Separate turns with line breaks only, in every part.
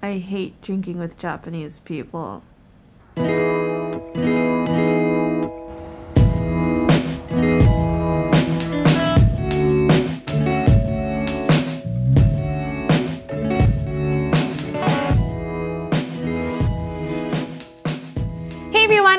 I hate drinking with Japanese people.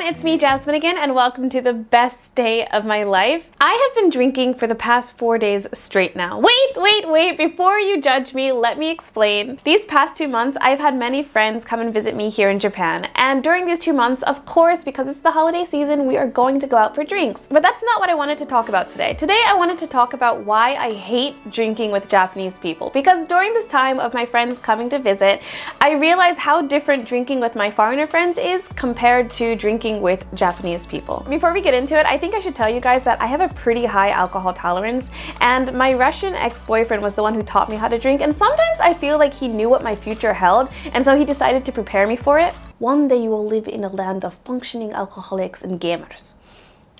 It's me, Jasmine, again, and welcome to the best day of my life. I have been drinking for the past 4 days straight now. Wait, before you judge me, let me explain. These past 2 months, I've had many friends come and visit me here in Japan, and during these 2 months, of course, because it's the holiday season, we are going to go out for drinks. But that's not what I wanted to talk about today. Today, I wanted to talk about why I hate drinking with Japanese people, because during this time of my friends coming to visit, I realized how different drinking with my foreigner friends is compared to drinking with Japanese people. Before we get into it, I think I should tell you guys that I have a pretty high alcohol tolerance, and my Russian ex-boyfriend was the one who taught me how to drink, and sometimes I feel like he knew what my future held, and so he decided to prepare me for it. One day you will live in a land of functioning alcoholics and gamers.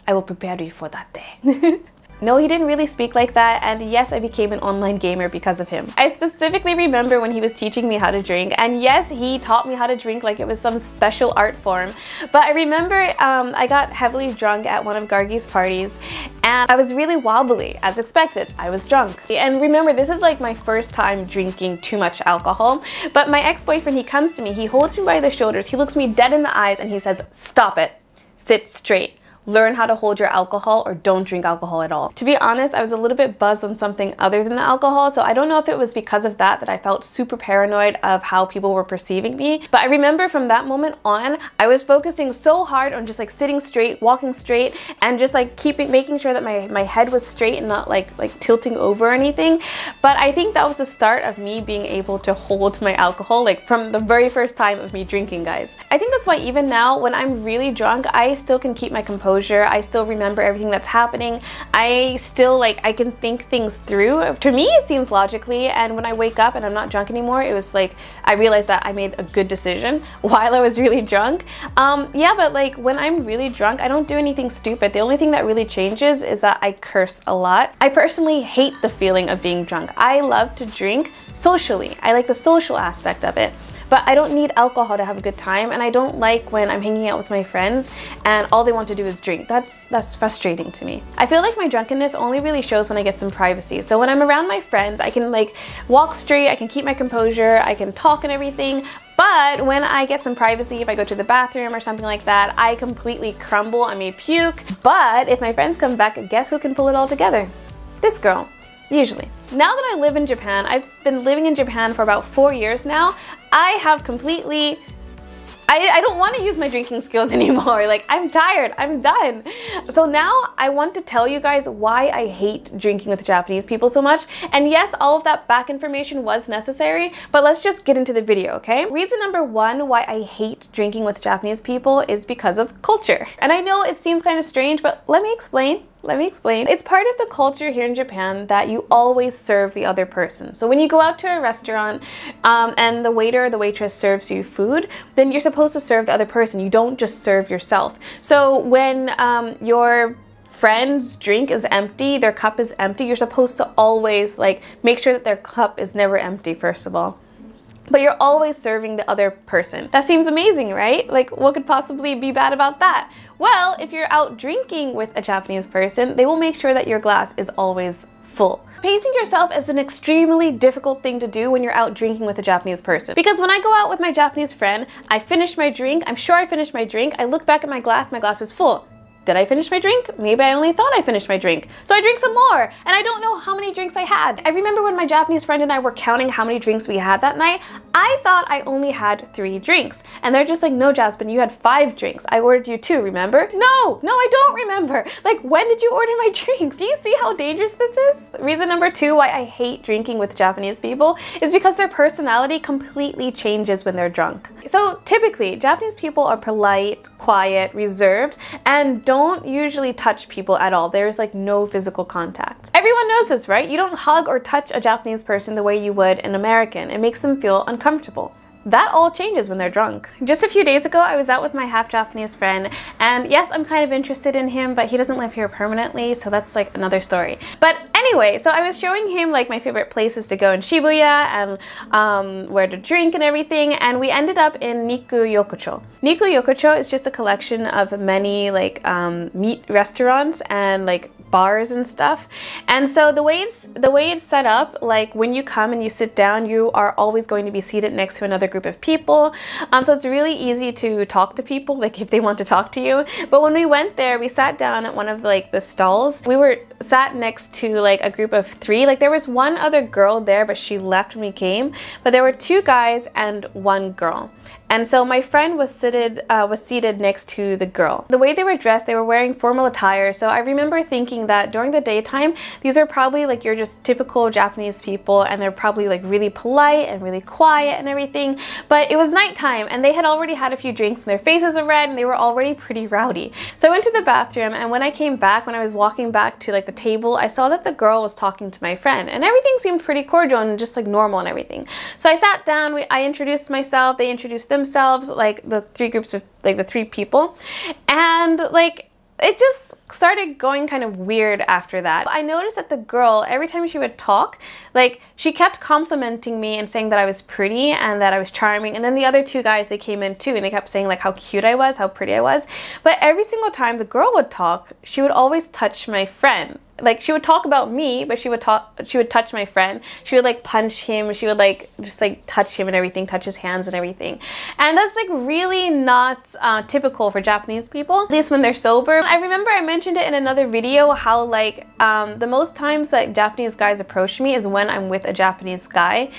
I will prepare you for that day. No, he didn't really speak like that, and yes, I became an online gamer because of him. I specifically remember when he was teaching me how to drink, and yes, he taught me how to drink like it was some special art form. But I remember I got heavily drunk at one of Gargi's parties, and I was really wobbly, as expected. I was drunk. And remember, this is like my first time drinking too much alcohol, but my ex-boyfriend, he comes to me, he holds me by the shoulders, he looks me dead in the eyes, and he says, "Stop it, sit straight. Learn how to hold your alcohol or don't drink alcohol at all." To be honest, I was a little bit buzzed on something other than the alcohol, so I don't know if it was because of that I felt super paranoid of how people were perceiving me. But I remember from that moment on, I was focusing so hard on just like sitting straight, walking straight, and just like making sure that my head was straight and not like tilting over or anything. But I think that was the start of me being able to hold my alcohol, like from the very first time of me drinking, guys. I think that's why even now when I'm really drunk, I still can keep my composure. I still remember everything that's happening. I still I can think things through. To me, it seems logically, and when I wake up and I'm not drunk anymore, it was like I realized that I made a good decision while I was really drunk. Yeah, but like when I'm really drunk, I don't do anything stupid. The only thing that really changes is that I curse a lot. I personally hate the feeling of being drunk. I love to drink socially. I like the social aspect of it. But I don't need alcohol to have a good time, and I don't like when I'm hanging out with my friends and all they want to do is drink. That's frustrating to me. I feel like my drunkenness only really shows when I get some privacy. So when I'm around my friends, I can like walk straight, I can keep my composure, I can talk and everything. But when I get some privacy, if I go to the bathroom or something like that, I completely crumble, I may puke. But if my friends come back, guess who can pull it all together? This girl. Usually. Now that I live in Japan, I've been living in Japan for about 4 years now, I have completely, I don't want to use my drinking skills anymore. Like, I'm tired, I'm done. So now I want to tell you guys why I hate drinking with Japanese people so much. And yes, all of that back information was necessary, but let's just get into the video, okay? Reason number one why I hate drinking with Japanese people is because of culture. And I know it seems kind of strange, but let me explain. It's part of the culture here in Japan that you always serve the other person. So when you go out to a restaurant and the waiter or the waitress serves you food, then you're supposed to serve the other person. You don't just serve yourself. So when your friend's drink is empty, their cup is empty, you're supposed to always like make sure that their cup is never empty, first of all. But you're always serving the other person. That seems amazing, right? Like, what could possibly be bad about that? Well, if you're out drinking with a Japanese person, they will make sure that your glass is always full. Pacing yourself is an extremely difficult thing to do when you're out drinking with a Japanese person. Because when I go out with my Japanese friend, I finish my drink, I'm sure I finished my drink, I look back at my glass is full. Did I finish my drink? Maybe I only thought I finished my drink. So I drink some more, and I don't know how many drinks I had. I remember when my Japanese friend and I were counting how many drinks we had that night, I thought I only had 3 drinks. And they're just like, "No, Jasmine, you had 5 drinks. I ordered you 2, remember?" No, I don't remember. Like, when did you order my drinks? Do you see how dangerous this is? Reason number 2 why I hate drinking with Japanese people is because their personality completely changes when they're drunk. So typically, Japanese people are polite, quiet, reserved, and don't usually touch people at all. There's like no physical contact. Everyone knows this, right? You don't hug or touch a Japanese person the way you would an American. It makes them feel uncomfortable. That all changes when they're drunk. Just a few days ago, I was out with my half-Japanese friend, and yes, I'm kind of interested in him, but he doesn't live here permanently, so that's like another story. But anyway, Anyway, so I was showing him like my favorite places to go in Shibuya and where to drink and everything, and we ended up in Niku Yokocho. Niku Yokocho is just a collection of many like meat restaurants and like bars and stuff. And so the way it's set up, like when you come and you sit down, you are always going to be seated next to another group of people. So it's really easy to talk to people, like if they want to talk to you. But when we went there, we sat down at one of like the stalls. We were sat next to like a group of 3. Like there was one other girl there, but she left when we came. But there were 2 guys and 1 girl. And so my friend was seated next to the girl. The way they were dressed, they were wearing formal attire. So I remember thinking that during the daytime, these are probably like your just typical Japanese people, and they're probably like really polite and really quiet and everything. But it was nighttime and they had already had a few drinks and their faces were red and they were already pretty rowdy. So I went to the bathroom, and when I came back, when I was walking back to like the table, I saw that the girl was talking to my friend, and everything seemed pretty cordial and just like normal and everything. So I sat down, I introduced myself, they introduced themselves, like the 3 groups of like the 3 people, and like it just started going kind of weird after that. I noticed that the girl, every time she would talk, like she kept complimenting me and saying that I was pretty and that I was charming, and then the other 2 guys, they came in too and they kept saying like how cute I was, how pretty I was. But every single time the girl would talk, she would always touch my friend. Like she would talk about me, but she would touch my friend. She would like punch him. She would like just like touch him and everything, touch his hands and everything. And that's like really not typical for Japanese people, at least when they're sober. I remember I mentioned it in another video how like the most times that Japanese guys approach me is when I'm with a Japanese guy.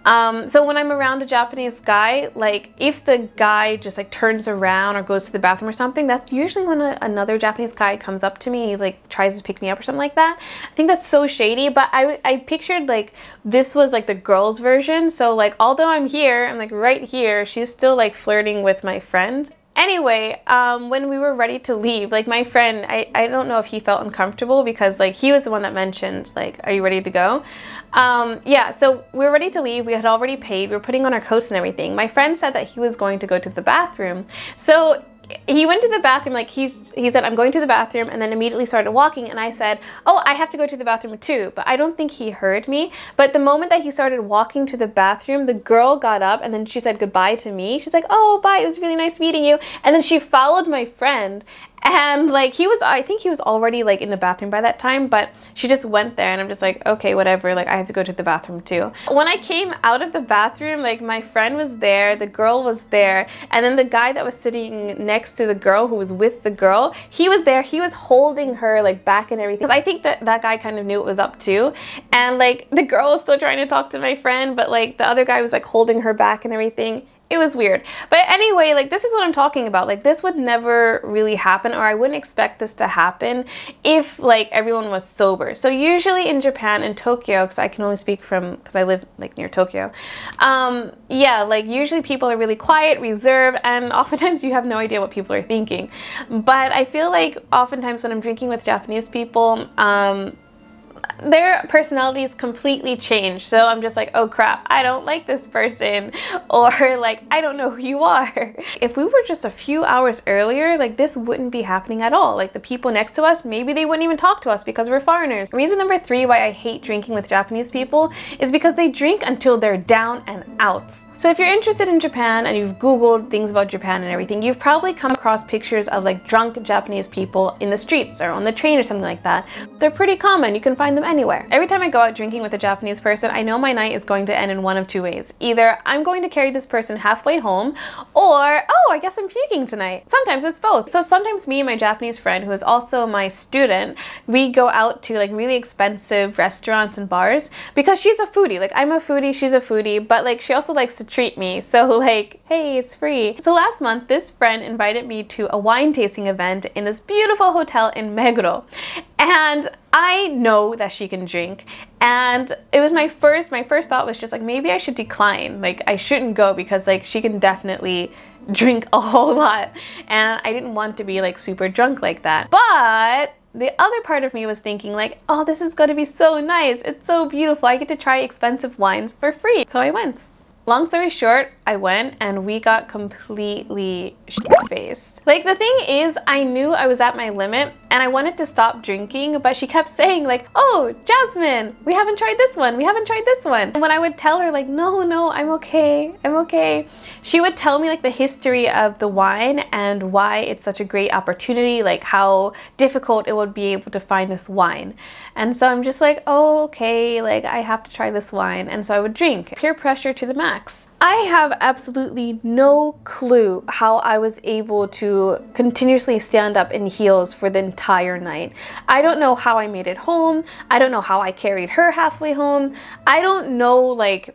So when I'm around a Japanese guy, like if the guy just like turns around or goes to the bathroom or something, that's usually when another Japanese guy comes up to me, he like tries to pick me up or something like that. I think that's so shady, but I pictured like this was like the girl's version. So like although I'm here, I'm like right here, she's still like flirting with my friend. Anyway, when we were ready to leave, like my friend, I don't know if he felt uncomfortable because like he was the one that mentioned like, are you ready to go? Yeah, so we were ready to leave. We had already paid. We were putting on our coats and everything. My friend said that he was going to go to the bathroom. So he went to the bathroom, like he said, I'm going to the bathroom, and then immediately started walking, and I said, oh, I have to go to the bathroom too. But I don't think he heard me. But the moment that he started walking to the bathroom, the girl got up and then she said goodbye to me. She's like, oh, bye, it was really nice meeting you. And then she followed my friend. And like I think he was already like in the bathroom by that time, but she just went there, and I'm just like, okay, whatever, like I have to go to the bathroom too. When I came out of the bathroom, like my friend was there, the girl was there, and then the guy that was sitting next to the girl who was with the girl, he was there, he was holding her like back and everything. 'Cause I think that guy kind of knew it was up too. And like the girl was still trying to talk to my friend, but like the other guy was like holding her back and everything. It was weird. But anyway, like this is what I'm talking about. Like this would never really happen, or I wouldn't expect this to happen if like everyone was sober. So usually in Japan, in Tokyo, because I can only speak from, because I live like near Tokyo, yeah, like usually people are really quiet, reserved, and oftentimes you have no idea what people are thinking. But I feel like oftentimes when I'm drinking with Japanese people, their personalities completely change. So I'm just like, oh crap, I don't like this person, or like, I don't know who you are. If we were just a few hours earlier, like this wouldn't be happening at all. Like the people next to us, maybe they wouldn't even talk to us because we're foreigners. Reason number 3 why I hate drinking with Japanese people is because they drink until they're down and out. So if you're interested in Japan and you've Googled things about Japan and everything, you've probably come across pictures of like drunk Japanese people in the streets or on the train or something like that. They're pretty common. You can find them anywhere. Every time I go out drinking with a Japanese person, I know my night is going to end in one of 2 ways. Either I'm going to carry this person halfway home, or, oh, I guess I'm puking tonight. Sometimes it's both. So sometimes me and my Japanese friend, who is also my student, we go out to like really expensive restaurants and bars because she's a foodie. Like I'm a foodie, she's a foodie, but like she also likes to treat me. So like, hey, it's free. So last month, this friend invited me to a wine tasting event in this beautiful hotel in Meguro. And I know that she can drink, and it was my first thought was just like, maybe I should decline. Like I shouldn't go because like she can definitely drink a whole lot, and I didn't want to be like super drunk like that. But the other part of me was thinking like, oh, this is going to be so nice. It's so beautiful. I get to try expensive wines for free. So I went. Long story short, I went and we got completely shit-faced. Like, the thing is, I knew I was at my limit and I wanted to stop drinking, but she kept saying like, oh, Jasmine, we haven't tried this one, we haven't tried this one. And when I would tell her like, no, I'm okay, I'm okay, she would tell me like the history of the wine and why it's such a great opportunity, like how difficult it would be able to find this wine. And so I'm just like, oh, okay, like I have to try this wine. And so I would drink. Peer pressure to the max. I have absolutely no clue how I was able to continuously stand up in heels for the entire night. I don't know how I made it home. I don't know how I carried her halfway home. I don't know, like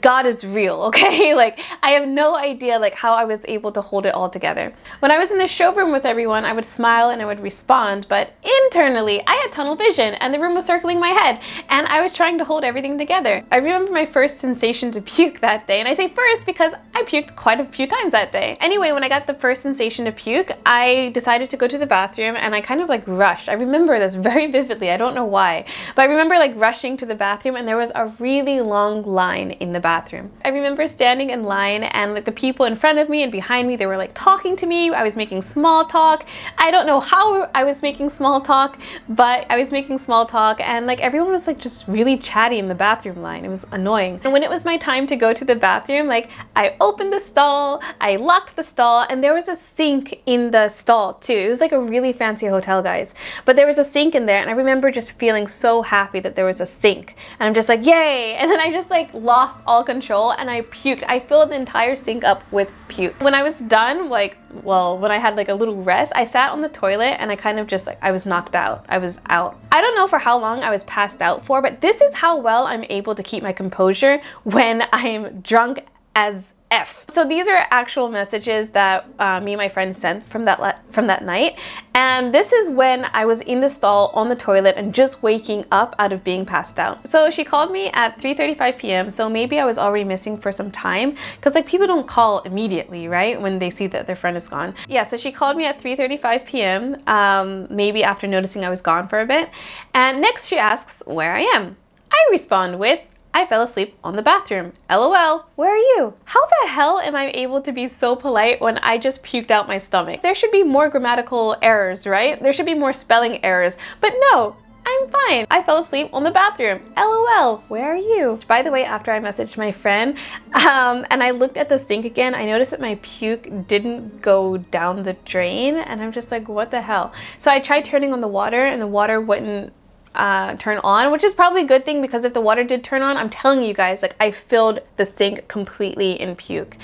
God is real, okay? Like, I have no idea like how I was able to hold it all together. When I was in the showroom with everyone, I would smile and I would respond, but internally I had tunnel vision and the room was circling my head and I was trying to hold everything together. I remember my first sensation to puke that day, and I say first because I puked quite a few times that day. Anyway, when I got the first sensation to puke, I decided to go to the bathroom and I kind of like rushed. I remember this very vividly, I don't know why, but I remember like rushing to the bathroom and there was a really long line in the bathroom. I remember standing in line and like the people in front of me and behind me, they were like talking to me. I was making small talk. I don't know how I was making small talk, but I was making small talk and like everyone was like just really chatty in the bathroom line. It was annoying. And when it was my time to go to the bathroom, like I opened the stall, I locked the stall, and there was a sink in the stall too. It was like a really fancy hotel, guys, but there was a sink in there and I remember just feeling so happy that there was a sink and I'm just like, yay. And then I just like lost all control and I puked. I filled the entire sink up with puke. When I was done, like, well, when I had like a little rest, I sat on the toilet and I kind of just like, I was knocked out. I was out. I don't know for how long I was passed out for, but this is how well I'm able to keep my composure when I'm drunk as F. So these are actual messages that me and my friend sent from that night, and this is when I was in the stall on the toilet and just waking up out of being passed out. So she called me at 3:35 p.m. so maybe I was already missing for some time, because like people don't call immediately, right, when they see that their friend is gone. Yeah, so she called me at 3:35 p.m. Maybe after noticing I was gone for a bit, and next she asks where I am. I respond with, I fell asleep on the bathroom. LOL, where are you? How the hell am I able to be so polite when I just puked out my stomach? There should be more grammatical errors, right? There should be more spelling errors, but no, I'm fine. I fell asleep on the bathroom. LOL, where are you? By the way, after I messaged my friend and I looked at the sink again, I noticed that my puke didn't go down the drain and I'm just like, what the hell? So I tried turning on the water and the water wouldn't turn on, which is probably a good thing, because if the water did turn on, I'm telling you guys, like I filled the sink completely in puke.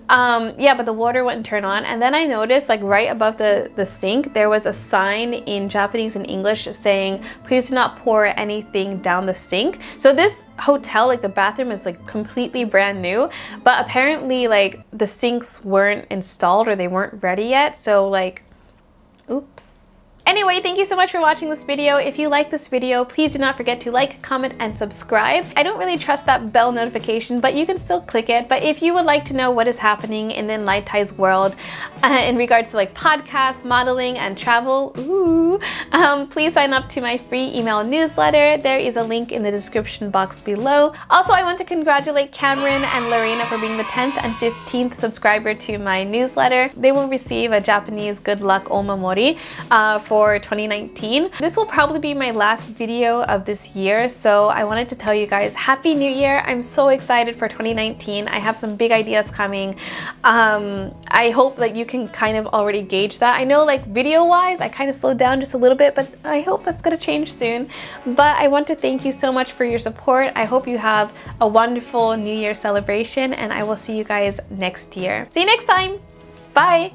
Yeah, but the water wouldn't turn on. And then I noticed like right above the sink, there was a sign in Japanese and English saying, please do not pour anything down the sink. So this hotel, like the bathroom is like completely brand new, but apparently like the sinks weren't installed or they weren't ready yet. So like, oops. Anyway, thank you so much for watching this video. If you like this video, please do not forget to like, comment, and subscribe. I don't really trust that bell notification, but you can still click it. But if you would like to know what is happening in the Enlightize world in regards to like podcasts, modeling, and travel, please sign up to my free email newsletter. There is a link in the description box below. Also, I want to congratulate Cameron and Lorena for being the 10th and 15th subscriber to my newsletter. They will receive a Japanese good luck omamori for 2019. This will probably be my last video of this year, so I wanted to tell you guys Happy New Year. I'm so excited for 2019. I have some big ideas coming. I hope that you can kind of already gauge that. I know like video wise I kind of slowed down just a little bit, but I hope that's gonna change soon. But I want to thank you so much for your support. I hope you have a wonderful New Year celebration, and I will see you guys next year. See you next time. Bye.